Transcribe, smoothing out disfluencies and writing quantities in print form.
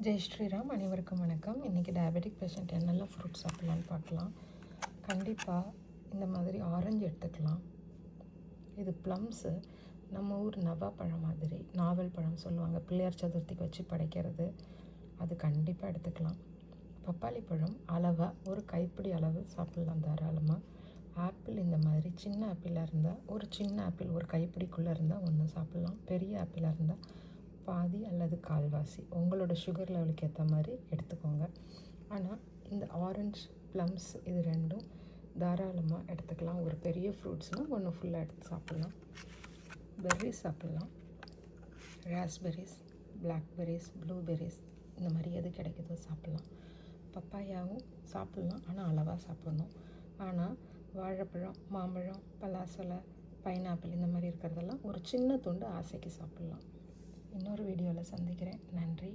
ஜெய் ஸ்ரீராம். அனைவருக்கும் வணக்கம். இன்றைக்கி டயபெட்டிக் பேஷண்ட் என்னெல்லாம் ஃப்ரூட்ஸ் சாப்பிட்லான்னு பார்க்கலாம். கண்டிப்பாக இந்த மாதிரி ஆரஞ்சு எடுத்துக்கலாம். இது ப்ளம்ஸு, நம்ம ஊர் நவா பழம் மாதிரி, நாவல் பழம் சொல்லுவாங்க, பிள்ளையார் சதுர்த்திக்கு வச்சு படைக்கிறது, அது கண்டிப்பாக எடுத்துக்கலாம். பப்பாளி பழம் அளவாக ஒரு கைப்பிடி அளவு சாப்பிட்லாம் தாராளமாக. ஆப்பிள் இந்த மாதிரி சின்ன ஆப்பிளாக இருந்தால், ஒரு சின்ன ஆப்பிள் ஒரு கைப்பிடிக்குள்ளே இருந்தால் ஒன்று சாப்பிட்லாம். பெரிய ஆப்பிளாக இருந்தால் பாதி அல்லது கால்வாசி உங்களோட சுகர் லெவலுக்கு ஏற்ற மாதிரி எடுத்துக்கோங்க. ஆனால் இந்த ஆரஞ்சு, ப்ளம்ஸ் இது ரெண்டும் தாராளமாக எடுத்துக்கலாம். ஒரு பெரிய ஃப்ரூட்ஸ்னால் ஒன்று ஃபுல்லாக எடுத்து சாப்பிட்லாம். பெர்ரிஸ் சாப்பிட்லாம். ராஸ்பெரிஸ், பிளாக்பெரிஸ், ப்ளூபெரிஸ் இந்த மாதிரி எது கிடைக்குதோ சாப்பிட்லாம். பப்பாயாவும் சாப்பிட்லாம், ஆனால் அளவாக சாப்பிட்ணும். ஆனால் வாழைப்பழம், மாம்பழம், பலாசொலை, பைனாப்பிள் இந்த மாதிரி இருக்கிறதெல்லாம் ஒரு சின்ன துண்டு ஆசைக்கு சாப்பிட்லாம். இன்னொரு வீடியோவில் சந்திக்கிறேன். நன்றி.